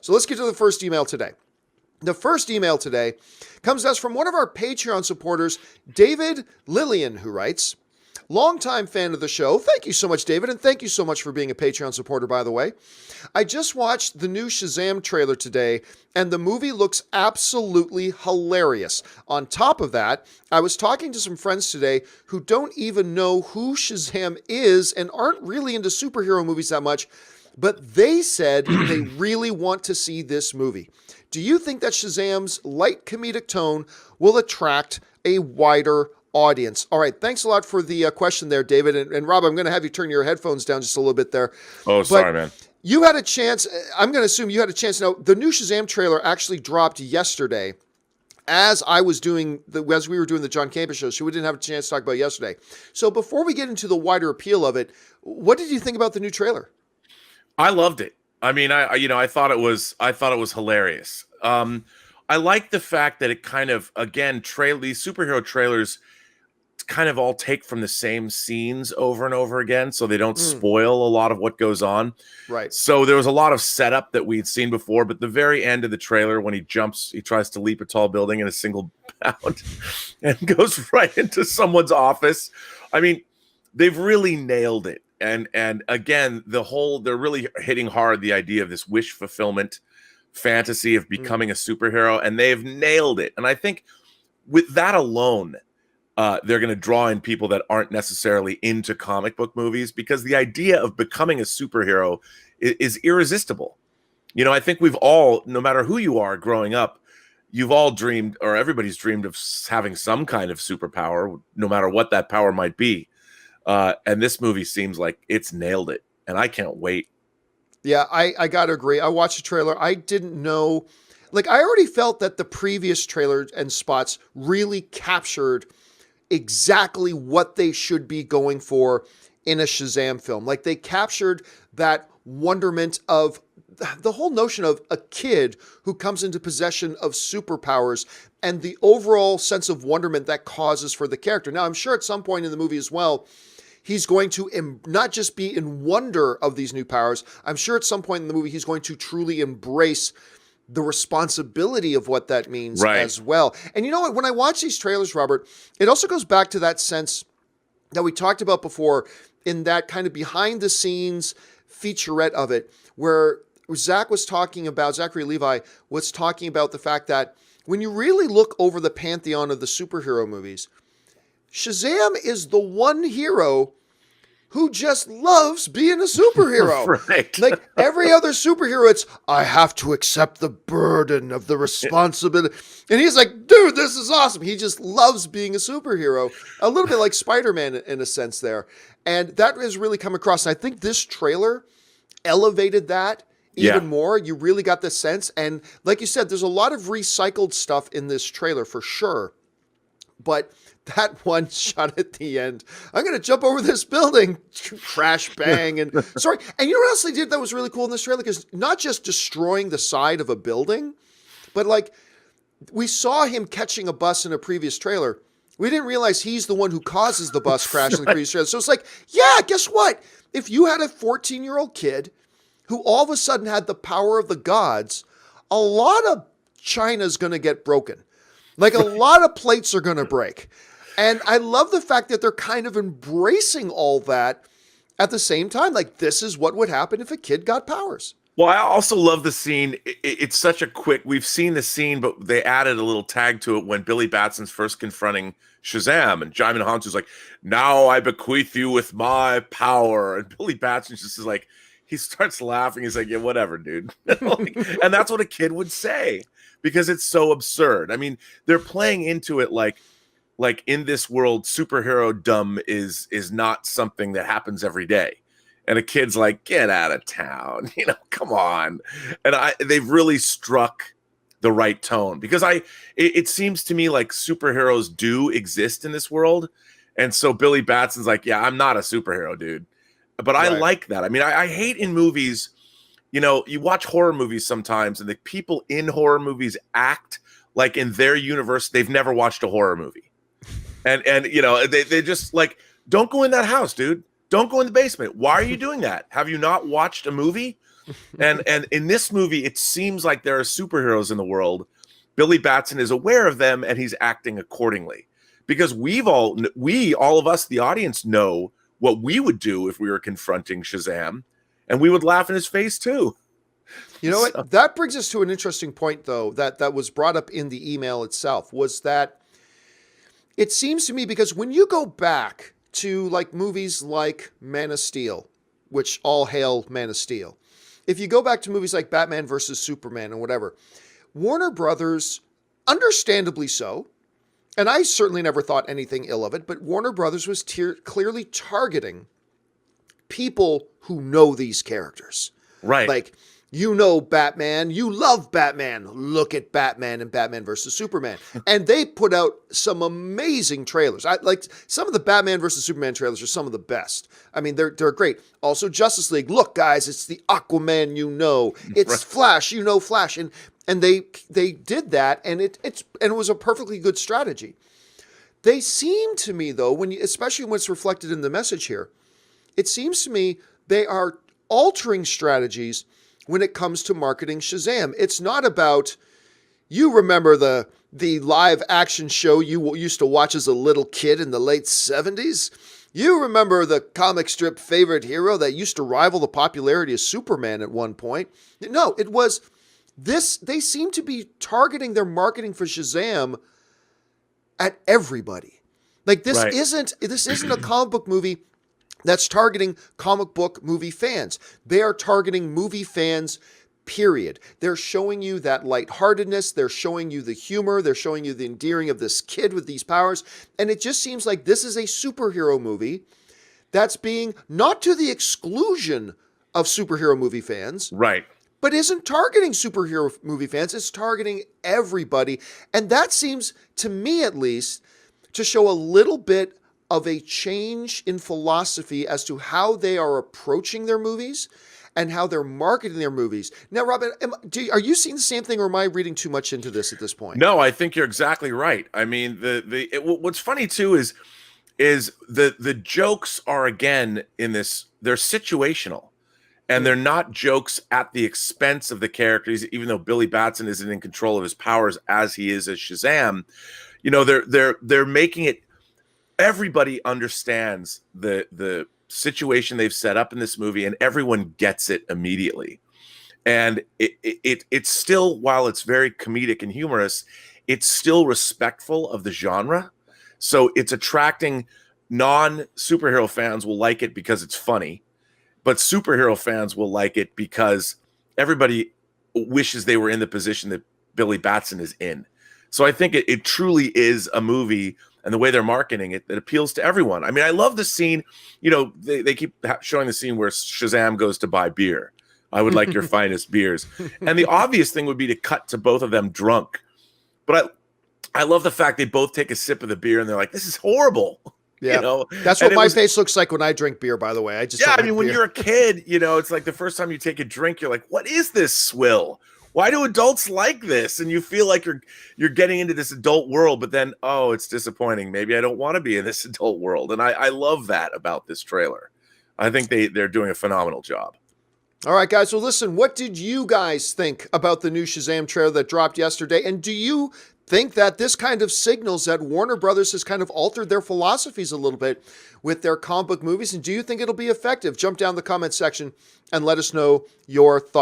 So let's get to the first email today. The first email today comes to us from one of our Patreon supporters, David Lillian, who writes, longtime fan of the show. Thank you so much, David, and thank you so much for being a Patreon supporter, by the way. I just watched the new Shazam trailer today, and the movie looks absolutely hilarious. On top of that, I was talking to some friends today who don't even know who Shazam is and aren't really into superhero movies that much, but they said they really want to see this movie. Do you think that Shazam's light comedic tone will attract a wider audience? All right, thanks a lot for the question there, David. And Rob, I'm going to have you turn your headphones down just a little bit there. Oh, sorry, man. You had a chance. I'm going to assume you had a chance. Now, the new Shazam trailer actually dropped yesterday. As we were doing the John Campus show, so we didn't have a chance to talk about it yesterday. So before we get into the wider appeal of it, what did you think about the new trailer? I loved it. I mean, I thought it was hilarious. I like the fact that it kind of, again, these superhero trailers kind of all take from the same scenes over and over again, so they don't spoil a lot of what goes on. Right. So there was a lot of setup that we'd seen before, but the very end of the trailer, when he tries to leap a tall building in a single bound and goes right into someone's office. I mean, they've really nailed it. And again, they're really hitting hard the idea of this wish fulfillment fantasy of becoming a superhero, and they've nailed it. And I think with that alone, they're going to draw in people that aren't necessarily into comic book movies, because the idea of becoming a superhero is irresistible. You know, I think we've all, no matter who you are growing up, you've all dreamed, or everybody's dreamed of having some kind of superpower, no matter what that power might be. And this movie seems like it's nailed it, and I can't wait. Yeah, I got to agree. I watched the trailer. I didn't know, like, I already felt that the previous trailer and spots really captured exactly what they should be going for in a Shazam film. Like, they captured that wonderment of the whole notion of a kid who comes into possession of superpowers and the overall sense of wonderment that causes for the character. Now, I'm sure at some point in the movie as well, he's going to not just be in wonder of these new powers. I'm sure at some point in the movie, he's going to truly embrace the responsibility of what that means as well. And you know what? When I watch these trailers, Robert, it also goes back to that sense that we talked about before in that kind of behind the scenes featurette of it, where Zachary Levi was talking about the fact that when you really look over the pantheon of the superhero movies, Shazam is the one hero who just loves being a superhero. Right. Like every other superhero, it's, I have to accept the burden of the responsibility. And he's like, dude, this is awesome. He just loves being a superhero. A little bit like Spider-Man in a sense there. And that has really come across. And I think this trailer elevated that even more. You really got the sense. And like you said, there's a lot of recycled stuff in this trailer for sure. But that one shot at the end, I'm going to jump over this building, crash, bang. And sorry. And you know what else they did that was really cool in this trailer? Because not just destroying the side of a building, but like we saw him catching a bus in a previous trailer. We didn't realize he's the one who causes the bus crash in the previous trailer. So it's like, yeah, guess what? If you had a 14-year-old kid who all of a sudden had the power of the gods, a lot of China's going to get broken. Like a lot of plates are going to break. And I love the fact that they're kind of embracing all that at the same time. Like, this is what would happen if a kid got powers. Well, I also love the scene. It's such a quick, we've seen the scene, but they added a little tag to it when Billy Batson's first confronting Shazam. And Jaimin Hansu's like, now I bequeath you with my power. And Billy Batson just is like, he starts laughing. He's like, yeah, whatever, dude. And that's what a kid would say, because it's so absurd. I mean, they're playing into it like in this world, superhero dumb is not something that happens every day. And a kid's like, get out of town, come on. And they've really struck the right tone, because it seems to me like superheroes do exist in this world. And so Billy Batson's like, yeah, I'm not a superhero, dude. But I like that. I mean, I hate in movies, you watch horror movies sometimes, and the people in horror movies act like in their universe, they've never watched a horror movie. And they just like, don't go in that house, dude. Don't go in the basement. Why are you doing that? Have you not watched a movie? And in this movie, it seems like there are superheroes in the world. Billy Batson is aware of them and he's acting accordingly. Because all of us, the audience, know what we would do if we were confronting Shazam, and we would laugh in his face too. You know So, what? That brings us to an interesting point, though, that was brought up in the email itself, was that it seems to me, because when you go back to like movies like Man of Steel, which all hail Man of Steel, if you go back to movies like Batman versus Superman and whatever, Warner Brothers, understandably so, and I certainly never thought anything ill of it, but Warner Brothers was clearly targeting people who know these characters. right. Like, you know Batman, you love Batman, look at Batman and Batman versus Superman. And they put out some amazing trailers. I like some of the Batman versus Superman trailers are some of the best. I mean, they're great. Also Justice League, look guys, it's the Aquaman you know. It's Right. Flash, you know Flash. And they did that, and it was a perfectly good strategy. They seem to me, though, especially when it's reflected in the message here, it seems to me they are altering strategies when it comes to marketing Shazam. It's not about, you remember the live action show you used to watch as a little kid in the late 70s? You remember the comic strip favorite hero that used to rival the popularity of Superman at one point? No, it was this. They seem to be targeting their marketing for Shazam at everybody. Like this Right. isn't a comic book movie that's targeting comic book movie fans. They are targeting movie fans, period. They're showing you that lightheartedness. They're showing you the humor. They're showing you the endearing of this kid with these powers. And it just seems like this is a superhero movie that's being, not to the exclusion of superhero movie fans, Right. but isn't targeting superhero movie fans. It's targeting everybody. And that seems, to me at least, to show a little bit of a change in philosophy as to how they are approaching their movies and how they're marketing their movies. Now, Robin, are you seeing the same thing, or am I reading too much into this at this point? No, I think you're exactly right. I mean, what's funny too is the jokes are, again, in this, they're situational. And they're not jokes at the expense of the characters, even though Billy Batson isn't in control of his powers as he is as Shazam. You know, they're making it, everybody understands the situation they've set up in this movie, and everyone gets it immediately. And it's still, while it's very comedic and humorous, it's still respectful of the genre. So it's attracting non-superhero fans will like it because it's funny, but superhero fans will like it because everybody wishes they were in the position that Billy Batson is in. So I think it truly is a movie, and the way they're marketing it, that appeals to everyone. I mean, I love the scene, you know, they keep showing the scene where Shazam goes to buy beer. I would like your finest beers. And the obvious thing would be to cut to both of them drunk. But I love the fact they both take a sip of the beer and they're like, this is horrible. Yeah, you know, that's what my face looks like when I drink beer, by the way. I mean, when you're a kid, you know, it's like the first time you take a drink, you're like, what is this swill? Why do adults like this? And you feel like you're getting into this adult world, but then, oh, it's disappointing. Maybe I don't want to be in this adult world. And I love that about this trailer. I think they're doing a phenomenal job. All right, guys. Well, listen, what did you guys think about the new Shazam trailer that dropped yesterday? And do you think that this kind of signals that Warner Brothers has kind of altered their philosophies a little bit with their comic book movies? And do you think it'll be effective? Jump down the comment section and let us know your thoughts.